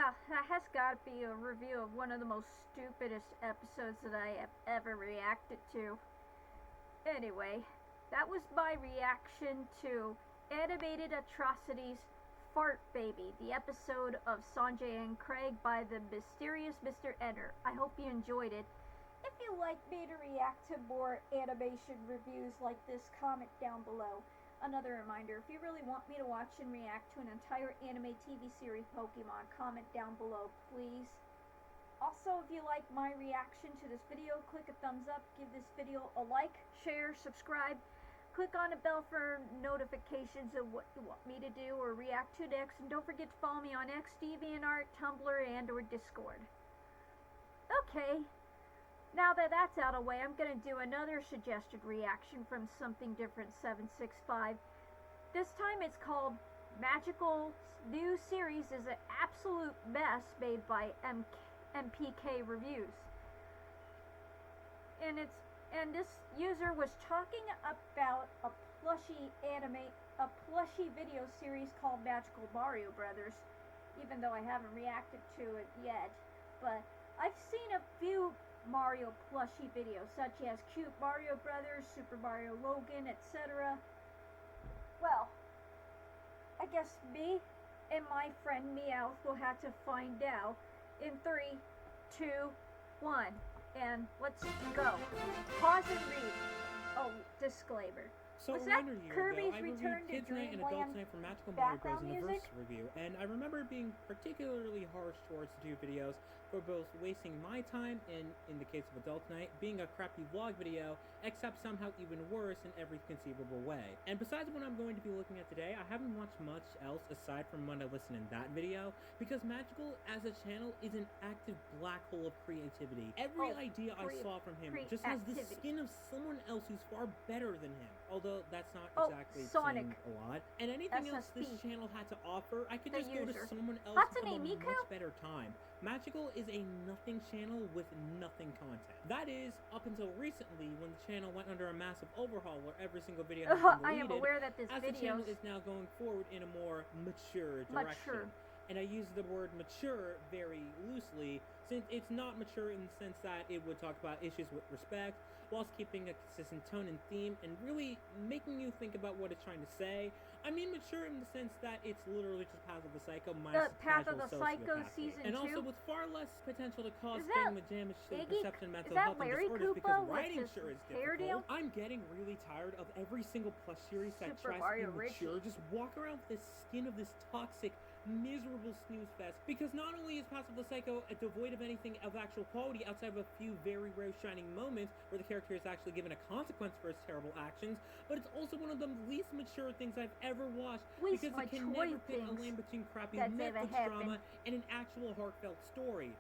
Well, that has got to be a review of one of the most stupidest episodes that I have ever reacted to. Anyway, that was my reaction to Animated Atrocities Fart Baby, the episode of Sanjay and Craig by the mysterious Mr. Enter. I hope you enjoyed it. If you'd like me to react to more animation reviews like this, comment down below. Another reminder, if you really want me to watch and react to an entire anime TV series Pokemon, comment down below, please. Also, if you like my reaction to this video, click a thumbs up, give this video a like, share, subscribe, click on the bell for notifications of what you want me to do or react to next, and don't forget to follow me on X, DeviantArt, Tumblr, and or Discord. Okay, now that that's out of the way, I'm going to do another suggested reaction from Something Different 765. This time it's called Magical's new series is an absolute mess, made by MPK Reviews. And this user was talking about a plushie video series called Magical Mario Brothers, even though I haven't reacted to it yet. But I've seen a few Mario plushie videos, such as Cute Mario Brothers, Super Mario Logan, etc. Well, I guess me and my friend Meowth will have to find out in 3, 2, 1, and let's go. Pause and read. Oh, disclaimer. So was a that wonder year Kirby's ago, I Return reviewed to Kids Night and Adults Dreamland Night for Magical Mario Bros. background in the music? first review, and I remember being particularly harsh towards the two videos for both wasting my time and, in the case of Adult Night, being a crappy vlog video, except somehow even worse in every conceivable way. And besides what I'm going to be looking at today, I haven't watched much else aside from when I listened in that video, because Magical as a channel is an active black hole of creativity. Every idea I saw from him just has the skin of someone else who's far better than him, although that's not exactly Sonic. saying a lot. And anything else this channel had to offer, I could just go to someone else and have a much better time. Magical is a nothing channel with nothing content. That is, up until recently, when the channel went under a massive overhaul where every single video has been deleted, I am aware that this the channel is now going forward in a more mature direction. And I use the word mature very loosely, since it's not mature in the sense that it would talk about issues with respect, whilst keeping a consistent tone and theme, and really making you think about what it's trying to say. I mean mature in the sense that it's literally just Path of the Psycho minus Path of the Psycho sociopathy. Season 2? And also with far less potential to cause damage to the perception of mental is that health Larry and disorders, Koopa because with writing his sure is hair difficult. deal? I'm getting really tired of every single plush series that Super tries Mario to be mature. Richie. Just walk around with this skin of this toxic, miserable snooze fest, because not only is Path of the Psycho devoid of anything of actual quality outside of a few very rare shining moments where the character is actually given a consequence for his terrible actions, but it's also one of the least mature things I've ever watched, because it can never pit a lane between crappy Netflix drama and an actual heartfelt story.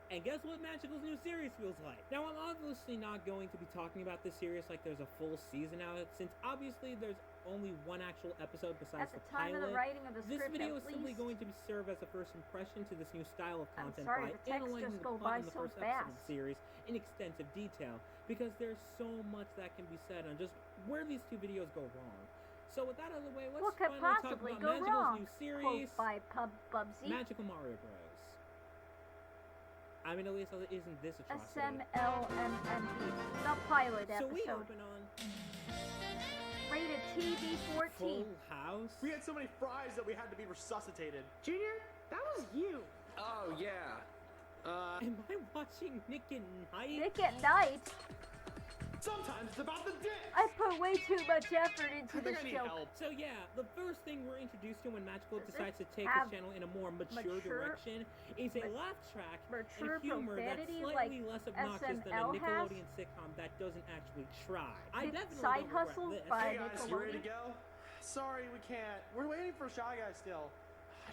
And guess what Magical's new series feels like? Now, I'm obviously not going to be talking about this series like there's a full season out, since obviously there's only one actual episode besides the pilot. Of the writing of the This script, video is simply going to serve as a first impression to this new style of content by analyzing the plot in the first episode of the series in extensive detail, because there's so much that can be said on just where these two videos go wrong. So with that out of the way, let's finally talk about Magical's new series, Magical Mario Bros. I mean, at least it isn't this atrocity. SMLMMB, the pilot episode. So we open on rated TV-14. Full House. We had so many fries that we had to be resuscitated. Junior, that was you. Oh, yeah. Am I watching Nick at Night? Nick at Night? Sometimes it's about the dick. I put way too much effort into this show. So yeah, the first thing we're introduced to when Magical decides to take his channel in a more mature direction is a laugh track and humor that's slightly less obnoxious than a Nickelodeon sitcom that doesn't actually try. I definitely Side don't Hustle regret this. by Hey guys, you ready to go? Sorry, we can't. We're waiting for Shy Guy still.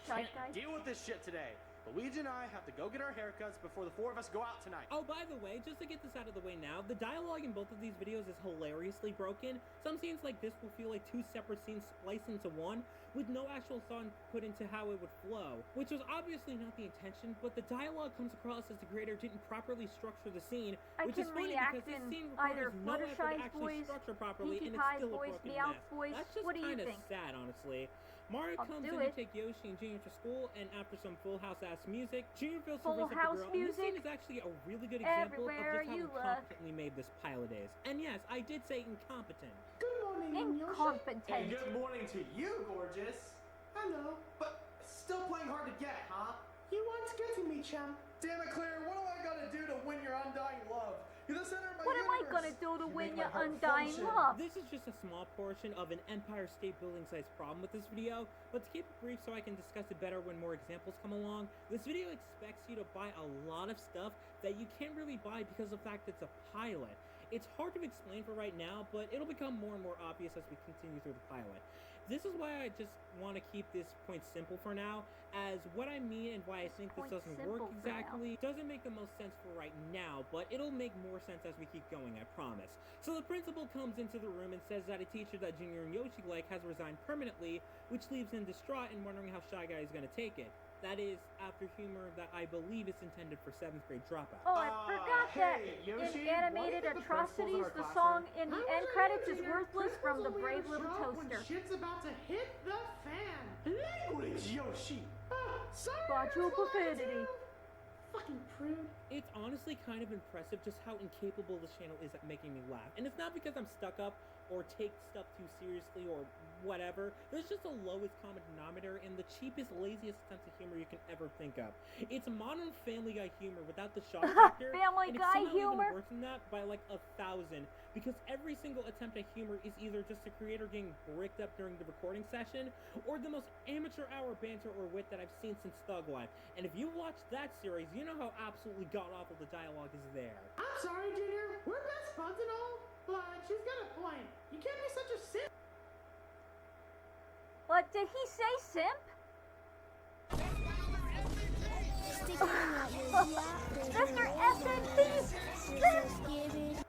I can't deal with this shit today. Luigi and I have to go get our haircuts before the four of us go out tonight. Oh, by the way, just to get this out of the way now, the dialogue in both of these videos is hilariously broken. Some scenes like this will feel like two separate scenes spliced into one, with no actual thought put into how it would flow, which was obviously not the intention, but the dialogue comes across as the creator didn't properly structure the scene, which is funny because this scene requires no effort to actually structure properly, and it's still a broken mess. That's just kind of sad, honestly. Mario I'll comes do in to it. take Yoshi and Junior to school, and after some Full House-ass music, Junior feels to Full visit the House girl. And this scene music? is actually a really good example of Everywhere just how you look. incompetently made this pilot is. And yes, I did say incompetent. Good morning, Yoshi. Incompetent. Hey, good morning to you, gorgeous. Hello. But still playing hard to get, huh? You weren't getting me, champ. Damn it, Claire, what do I gotta do to win your undying love? You're the center of my What am I universe. gonna do to You win make your my heart undying function. love? This is just a small portion of an Empire State Building sized problem with this video, but to keep it brief so I can discuss it better when more examples come along, this video expects you to buy a lot of stuff that you can't really buy because of the fact it's a pilot. It's hard to explain for right now, but it'll become more and more obvious as we continue through the pilot. This is why I just want to keep this point simple for now, as what I mean and why I think this doesn't work exactly doesn't make the most sense for right now, but it'll make more sense as we keep going, I promise. So the principal comes into the room and says that a teacher that Junior and Yoshi like has resigned permanently, which leaves him distraught and wondering how Shy Guy is going to take it. That is, after humor that I believe is intended for 7th grade dropouts. Oh, I forgot that hey, Yoshi, in Animated why do you think the principal's in Atrocities, our the classroom? song in the How end was I credits gonna is do? worthless from the Principal's Brave only Little in shop when Toaster. shit's about to hit the fan. Language, Yoshi. Sorry. Watch your profanity. Fucking prude. It's honestly kind of impressive just how incapable this channel is at making me laugh. And it's not because I'm stuck up or take stuff too seriously or whatever. There's just the lowest common denominator and the cheapest, laziest sense of humor you can ever think of. It's modern Family Guy humor without the shock factor. Family and Guy it's somehow humor? even worse than that by like 1,000. Because every single attempt at humor is either just the creator getting bricked up during the recording session, or the most amateur hour banter or wit that I've seen since Thug Life. And if you watch that series, you know how absolutely god-awful the dialogue is there. I'm sorry, Junior. We're best buds and all, but she's got a point. You can't be such a simp. What, did he say simp? Mr. SNP!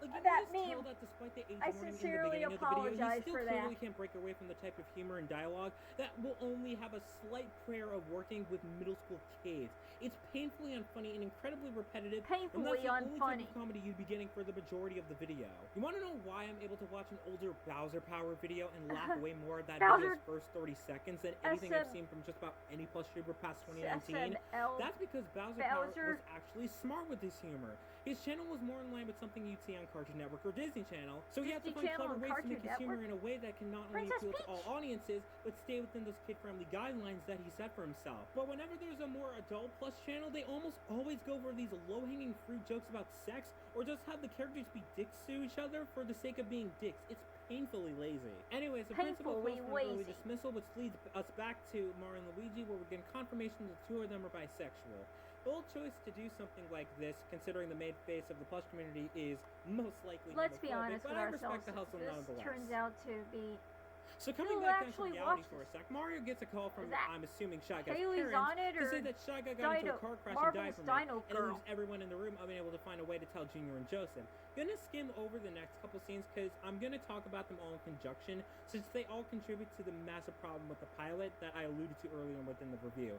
Like, That you can meme. tell that despite the age I warning in the sincerely beginning of the video, apologize he still for clearly that. can't break away from the type of humor and dialogue that will only have a slight prayer of working with middle school kids. It's painfully unfunny and incredibly repetitive, and Painfully that's the only type unfunny. of comedy you'd be getting for the majority of the video. You want to know why I'm able to watch an older Bowser Power video and laugh way more at that Bowser- video's first 30 seconds than anything I've SM seen from just about any plush streamer past 2019? SNL. That's because Bowser Power Bowser- was actually smart with his humor. His channel was more in line with something you'd see on Cartoon Network or Disney Channel, so he had to Disney find Channel clever and ways to make Cartoon his humor Network? in a way that can not only Princess appeal to all Peach. audiences, but stay within those kid-friendly guidelines that he set for himself. But whenever there's a more adult plus channel, they almost always go for these low-hanging fruit jokes about sex, or just have the characters be dicks to each other for the sake of being dicks. It's painfully lazy. Anyways, the principal calls Painfully for an early lazy. dismissal, which leads us back to Mario and Luigi, where we get confirmation that the two of them are bisexual. Bold choice to do something like this, considering the made face of the plush community is most likely Let's be homophobic, honest but with I ourselves. respect the hustle This nonetheless. turns out to be So coming Who back down to actually reality watches? for a sec, Mario gets a call from, Is that I'm assuming, Shy Guy's Haley's parents on it, to or say that Shy Guy got into a Dino- car crash and Marvel's died from Dino it, and it Girl? leaves everyone in the room unable to find a way to tell Junior and Joseph. Gonna skim over the next couple scenes because I'm gonna talk about them all in conjunction, since they all contribute to the massive problem with the pilot that I alluded to earlier within the review.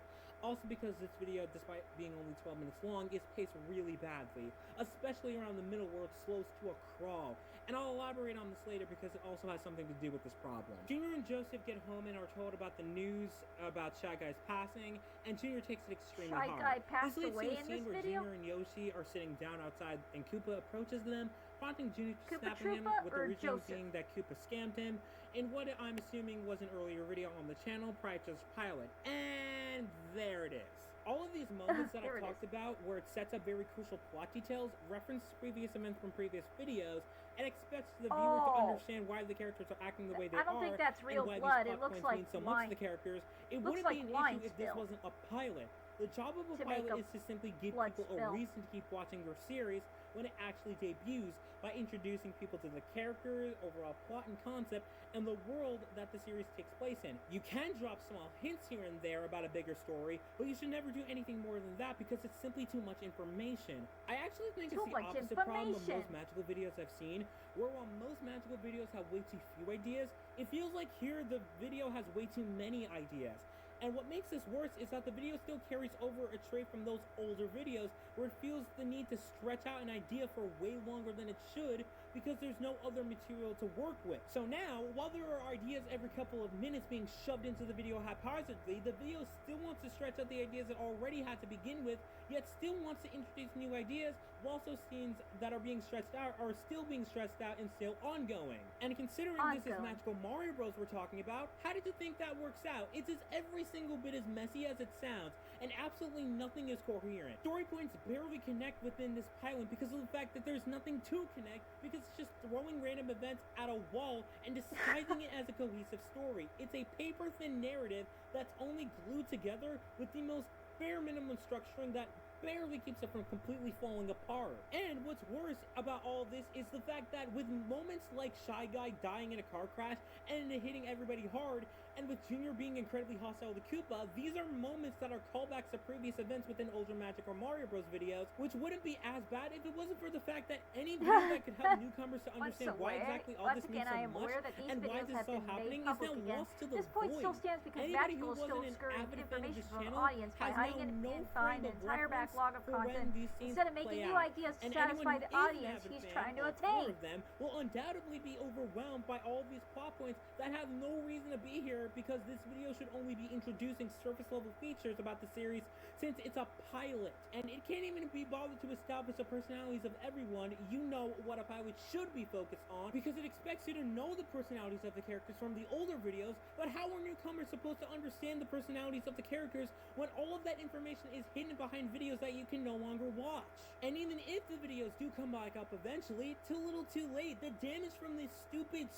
Also because this video, despite being only 12 minutes long, is paced really badly, especially around the middle where it slows to a crawl. And I'll elaborate on this later because it also has something to do with this problem. Junior and Joseph get home and are told about the news about Shy Guy's passing, and Junior takes it extremely Shy hard. Guy passed This leads away to a in scene this where video? Junior and Yoshi are sitting down outside, and Koopa approaches them, prompting Junior to Koopa snapping him, Troopa with the or reason Joseph? being that Koopa scammed him, in what I'm assuming was an earlier video on the channel prior to this pilot. And there it is. All of these moments that There I it talked about, where it sets up very crucial plot details, reference previous events from previous videos, and expects the viewer to Oh. understand why the characters are acting the way they I don't are, think that's real and why blood. these It plot looks points like mean so much wine. to the characters. It Looks wouldn't like be an wine issue if this spill. wasn't a pilot. The job of a To make pilot a is to simply give blood people a spill. reason to keep watching your series when it actually debuts, by introducing people to the characters, overall plot and concept, and the world that the series takes place in. You can drop small hints here and there about a bigger story, but you should never do anything more than that because it's simply too much information. I actually think Too it's the much opposite problem of information. most magical videos I've seen, where while most magical videos have way too few ideas, it feels like here the video has way too many ideas. And what makes this worse is that the video still carries over a trait from those older videos where it feels the need to stretch out an idea for way longer than it should because there's no other material to work with. So now, while there are ideas every couple of minutes being shoved into the video haphazardly, the video still wants to stretch out the ideas it already had to begin with, yet still wants to introduce new ideas, while those scenes that are being stretched out are still being stretched out and still ongoing. And considering this is Magical Mario Bros. We're talking about, how did you think that works out? It's as every single bit as messy as it sounds, and absolutely nothing is coherent. Story points barely connect within this pilot because of the fact that there's nothing to connect, because it's just throwing random events at a wall and disguising it as a cohesive story. It's a paper-thin narrative that's only glued together with the most bare minimum structuring that barely keeps it from completely falling apart. And what's worse about all this is the fact that with moments like Shy Guy dying in a car crash and hitting everybody hard, and with Junior being incredibly hostile to Koopa, these are moments that are callbacks to previous events within older Magic or Mario Bros videos, which wouldn't be as bad if it wasn't for the fact that any video that could help newcomers to understand why exactly all this means so much and why this is all happening is now lost to the This point void. still stands because Anybody Magical who is still wasn't an obscuring avid fan of information this from the channel audience by has hiding now it no inside frame an of entire reference backlog of for when content. these scenes Instead of making play new out. ideas to And satisfy anyone the who is an audience avid he's fan trying to of attain. more of them will undoubtedly be overwhelmed by all of these plot points that have no reason to be here, because this video should only be introducing surface level features about the series since it's a pilot, and it can't even be bothered to establish the personalities of everyone. You know what a pilot should be focused on, because it expects you to know the personalities of the characters from the older videos, but how are newcomers supposed to understand the personalities of the characters when all of that information is hidden behind videos that you can no longer watch? And even if the videos do come back up eventually, too little too late. The damage from this stupid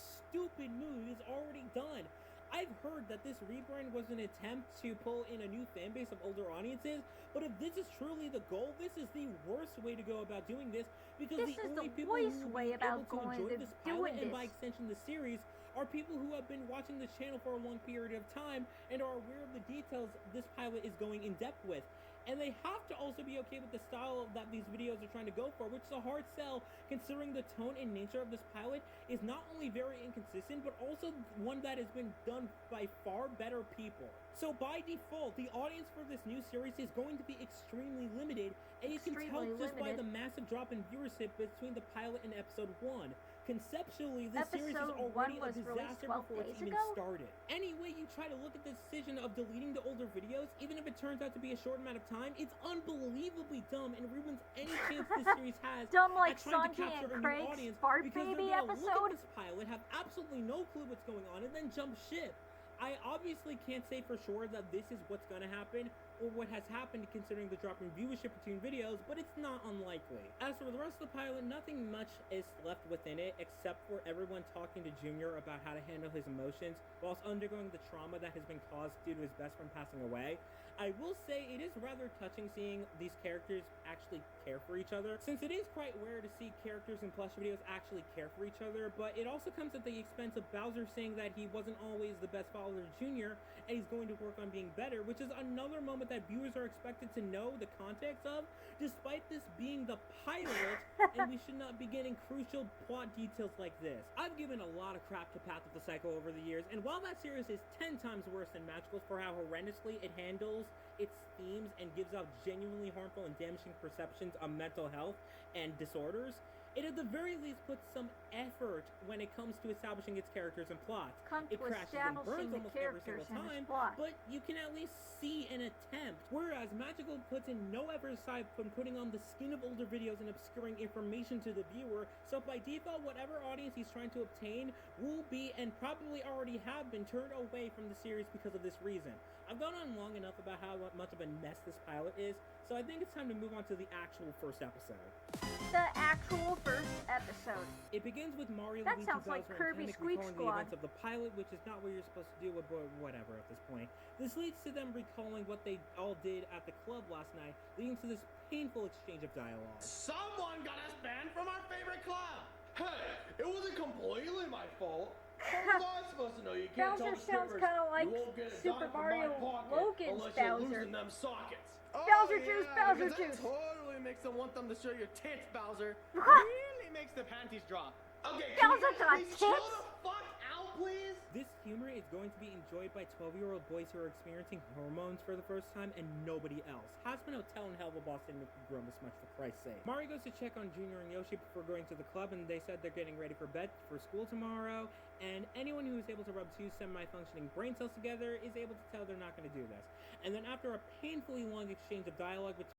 move is already done. I've heard that this rebrand was an attempt to pull in a new fan base of older audiences, but if this is truly the goal, this is the worst way to go about doing this, because This the is only the people who worst will way be about able to enjoy going this to pilot doing and by this. extension the series are people who have been watching the channel for a long period of time and are aware of the details this pilot is going in depth with. And they have to also be okay with the style that these videos are trying to go for, which is a hard sell considering the tone and nature of this pilot is not only very inconsistent, but also one that has been done by far better people. So by default, the audience for this new series is going to be extremely limited, and you can tell just by the massive drop in viewership between the pilot and episode 1. Conceptually, this series is already a disaster before it's even started. Any way you try to look at the decision of deleting the older videos, even if it turns out to be a short amount of time, it's unbelievably dumb and ruins any chance this series has Dumb like at trying to Sanjay capture and a new Craig's audience, Fart because Baby they're gonna look episode. at this pilot, have absolutely no clue what's going on, and then jump ship. I obviously can't say for sure that this is what's going to happen, or what has happened considering the drop in viewership between videos, but it's not unlikely. As for the rest of the pilot, nothing much is left within it, except for everyone talking to Junior about how to handle his emotions whilst undergoing the trauma that has been caused due to his best friend passing away. I will say it is rather touching seeing these characters actually care for each other, since it is quite rare to see characters in plush videos actually care for each other, but it also comes at the expense of Bowser saying that he wasn't always the best father to Junior, and he's going to work on being better, which is another moment that viewers are expected to know the context of, despite this being the pilot, and we should not be getting crucial plot details like this. I've given a lot of crap to Path of the Psycho over the years, and while that series is 10 times worse than Magicals for how horrendously it handles its themes and gives out genuinely harmful and damaging perceptions of mental health and disorders, it at the very least puts some effort when it comes to establishing its characters and plots. It crashes and burns almost every single time, but you can at least see an attempt. Whereas Magical puts in no effort aside from putting on the skin of older videos and obscuring information to the viewer, so by default, whatever audience he's trying to obtain will be, and probably already have been, turned away from the series because of this reason. I've gone on long enough about how much of a mess this pilot is, so I think it's time to move on to the actual first episode. The actual first episode. It begins with Mario, That Luigi, sounds like Bowser, Kirby and Kamek Squeak recalling the Squad. events of the pilot, which is not what you're supposed to do, but whatever at this point. This leads to them recalling what they all did at the club last night, leading to this painful exchange of dialogue. Someone got us banned from our favorite club! Hey, it wasn't completely my fault. How was I supposed to know? You can't Bowser tell the sounds strippers kinda like you won't get a Super dime from my Mario pocket Logan's unless you're Bowser. losing them sockets. Bowser juice, Bowser because juice. That totally makes them want them to show your tits, Bowser. What? Really makes the panties drop. Okay, Bowser can you got guys please chill tits? the fuck out, please? This humor is going to be enjoyed by 12-year-old boys who are experiencing hormones for the first time and nobody else. Hazbin Hotel and Helva Boss didn't make me grow this much, for Christ's sake. Mario goes to check on Junior and Yoshi before going to the club, and they said they're getting ready for bed for school tomorrow, and anyone who is able to rub two semi-functioning brain cells together is able to tell they're not going to do this. And then after a painfully long exchange of dialogue between